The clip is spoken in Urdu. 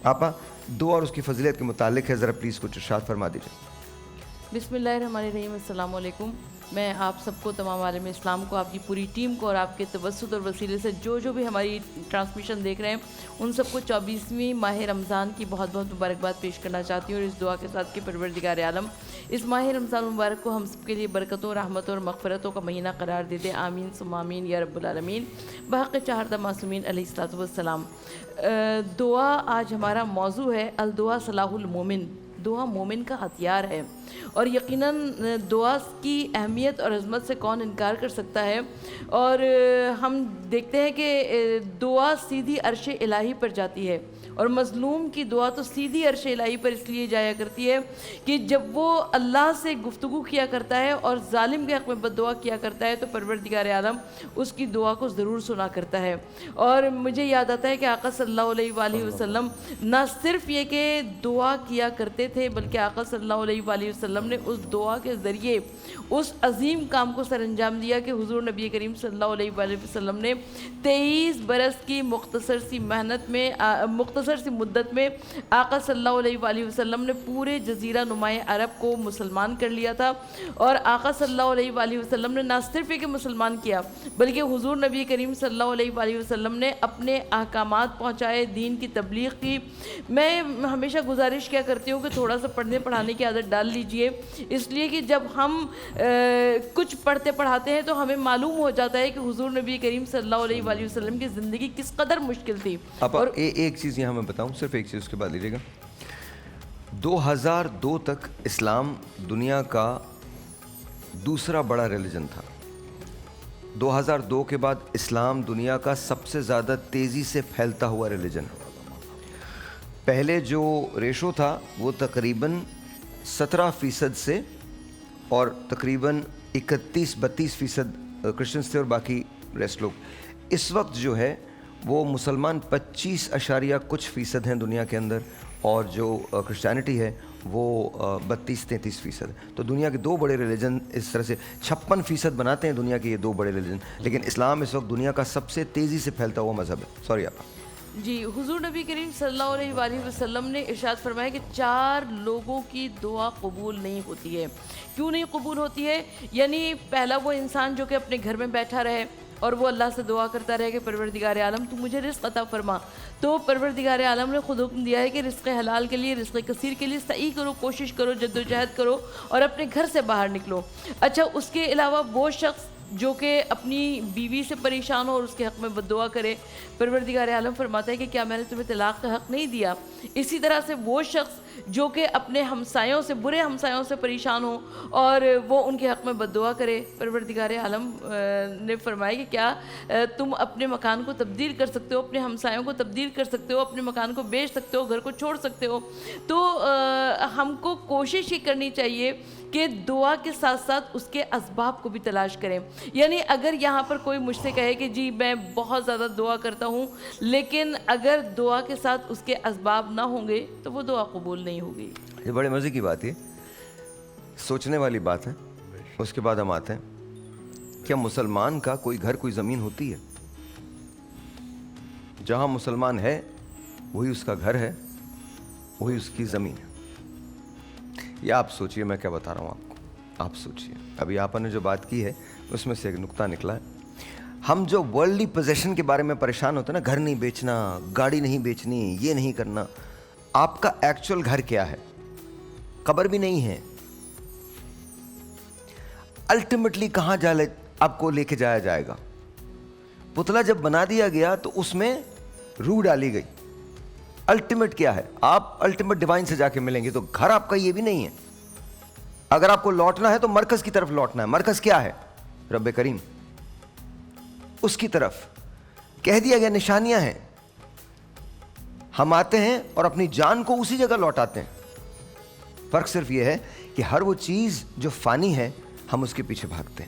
آپا دعا اور اس کی فضیلت کے متعلق ہے, ذرا پلیز کچھ ارشاد فرما دیجیے. بسم اللہ الرحمن الرحیم. السلام علیکم. میں آپ سب کو, تمام عالم اسلام کو, آپ کی پوری ٹیم کو اور آپ کے توسط اور وسیلے سے جو بھی ہماری ٹرانسمیشن دیکھ رہے ہیں ان سب کو 24ویں ماہ رمضان کی بہت بہت مبارکباد پیش کرنا چاہتی ہوں, اور اس دعا کے ساتھ کہ پروردگار عالم اس ماہ رمضان مبارک کو ہم سب کے لیے برکتوں, رحمتوں اور مغفرتوں کا مہینہ قرار دے دے. آمین ثم آمین یا رب العالمین. بحق چہاردہ معصومین علیہ الصلوۃ والسلام. دعا آج ہمارا موضوع ہے. الدعا سلاح المومن. دعا مومن کا ہتھیار ہے, اور یقیناً دعا کی اہمیت اور عظمت سے کون انکار کر سکتا ہے. اور ہم دیکھتے ہیں کہ دعا سیدھی عرش الہی پر جاتی ہے, اور مظلوم کی دعا تو سیدھی عرش الہی پر اس لیے جایا کرتی ہے کہ جب وہ اللہ سے گفتگو کیا کرتا ہے اور ظالم کے حق میں بد دعا کیا کرتا ہے تو پروردگار عالم اس کی دعا کو ضرور سنا کرتا ہے. اور مجھے یاد آتا ہے کہ آقا صلی اللہ علیہ وآلہ وسلم نہ صرف یہ کہ دعا کیا کرتے تھے, بلکہ آقا صلی اللہ علیہ وآلہ وسلم نے اس دعا کے ذریعے اس عظیم کام کو سر انجام دیا کہ حضور نبی کریم صلی اللہ علیہ وآلہ وسلم نے 23 برس کی مختصر سی مدت میں آقا صلی اللہ علیہ وآلہ وسلم نے پورے جزیرہ نمائے عرب کو مسلمان کر لیا تھا. اور آقا صلی اللہ علیہ وآلہ وسلم نے نہ صرف یہ کہ مسلمان کیا, بلکہ حضور نبی کریم صلی اللہ علیہ وآلہ وسلم نے اپنے احکامات پہنچائے, دین کی تبلیغ کی. میں ہمیشہ گزارش کیا کرتی ہوں کہ تھوڑا سا پڑھنے پڑھانے کی عادت ڈال لیجئے, اس لیے کہ جب ہم کچھ پڑھتے پڑھاتے ہیں تو ہمیں معلوم ہو جاتا ہے کہ حضور نبی کریم صلی اللہ علیہ وآلہ وسلم کی زندگی کس قدر مشکل تھی. اور ایک چیز یہاں میں بتاؤں, صرف ایک چیز, اس کے بعد لیجیے گا. 2002 تک اسلام دنیا کا دوسرا بڑا ریلیجن تھا. 2002 کے بعد اسلام دنیا کا سب سے زیادہ تیزی سے پھیلتا ہوا ریلیجن. پہلے جو ریشو تھا وہ تقریباً 17% سے, اور تقریباً 31-32% کرسچنس تھے اور باقی ریسٹ لوگ. اس وقت جو ہے وہ مسلمان 25% ہیں دنیا کے اندر, اور جو کرسچینٹی ہے وہ 32-33%. تو دنیا کے دو بڑے ریلیجن اس طرح سے 56% بناتے ہیں دنیا کے یہ دو بڑے ریلیجن, لیکن اسلام اس وقت دنیا کا سب سے تیزی سے پھیلتا ہوا مذہب ہے. سوری آپ. جی, حضور نبی کریم صلی اللہ علیہ وآلہ وسلم نے ارشاد فرمایا کہ 4 لوگوں کی دعا قبول نہیں ہوتی ہے. کیوں نہیں قبول ہوتی ہے؟ یعنی پہلا وہ انسان جو کہ اپنے گھر میں بیٹھا رہے اور وہ اللہ سے دعا کرتا رہے کہ پروردگار عالم تو مجھے رزق عطا فرما, تو پروردگار عالم نے خود حکم دیا ہے کہ رزق حلال کے لیے, رزق کثیر کے لیے سعی کرو, کوشش کرو, جدوجہد کرو اور اپنے گھر سے باہر نکلو. اچھا, اس کے علاوہ وہ شخص جو کہ اپنی بیوی سے پریشان ہو اور اس کے حق میں بد دعا کرے, پروردگار عالم فرماتا ہے کہ کیا میں نے تمہیں طلاق کا حق نہیں دیا. اسی طرح سے وہ شخص جو کہ اپنے ہمسایوں سے, برے ہمسایوں سے پریشان ہو اور وہ ان کے حق میں بد دعا کرے, پروردگار عالم نے فرمایا کہ کیا تم اپنے مکان کو تبدیل کر سکتے ہو, اپنے ہمسایوں کو تبدیل کر سکتے ہو, اپنے مکان کو بیچ سکتے ہو, گھر کو چھوڑ سکتے ہو. تو ہم کو کوشش ہی کرنی چاہیے کہ دعا کے ساتھ ساتھ اس کے اسباب کو بھی تلاش کریں. یعنی اگر یہاں پر کوئی مجھ سے کہے کہ جی میں بہت زیادہ دعا کرتا ہوں, لیکن اگر دعا کے ساتھ اس کے اسباب نہ ہوں گے تو وہ دعا قبول نہیں ہوگی. یہ بڑے مزے کی بات ہے, سوچنے والی بات ہے. اس کے بعد ہم آتے ہیں, کیا مسلمان کا کوئی گھر, کوئی زمین ہوتی ہے؟ جہاں مسلمان ہے وہی اس کا گھر ہے, وہی اس کی زمین ہے. یہ آپ سوچئے, میں کیا بتا رہا ہوں آپ کو, آپ سوچئے. ابھی آپ نے جو بات کی ہے اس میں سے ایک نقطہ نکلا ہے. ہم جو ورلڈلی پوزیشن کے بارے میں پریشان ہوتے ہیں نا, گھر نہیں بیچنا, گاڑی نہیں بیچنی, یہ نہیں کرنا, آپ کا ایکچول گھر کیا ہے؟ قبر بھی نہیں ہے. الٹیمیٹلی کہاں آپ کو لے کے جایا جائے گا؟ پتلا جب بنا دیا گیا تو اس میں روح ڈالی گئی. الٹیمیٹ کیا ہے؟ آپ الٹیمیٹ ڈیوائن سے جا کے ملیں گے. تو گھر آپ کا یہ بھی نہیں ہے. اگر آپ کو لوٹنا ہے تو مرکز کی طرف لوٹنا ہے. مرکز کیا ہے؟ رب کریم. اس کی طرف کہہ دیا گیا نشانیاں ہیں. ہم آتے ہیں اور اپنی جان کو اسی جگہ لوٹاتے ہیں. فرق صرف یہ ہے کہ ہر وہ چیز جو فانی ہے ہم اس کے پیچھے بھاگتے ہیں.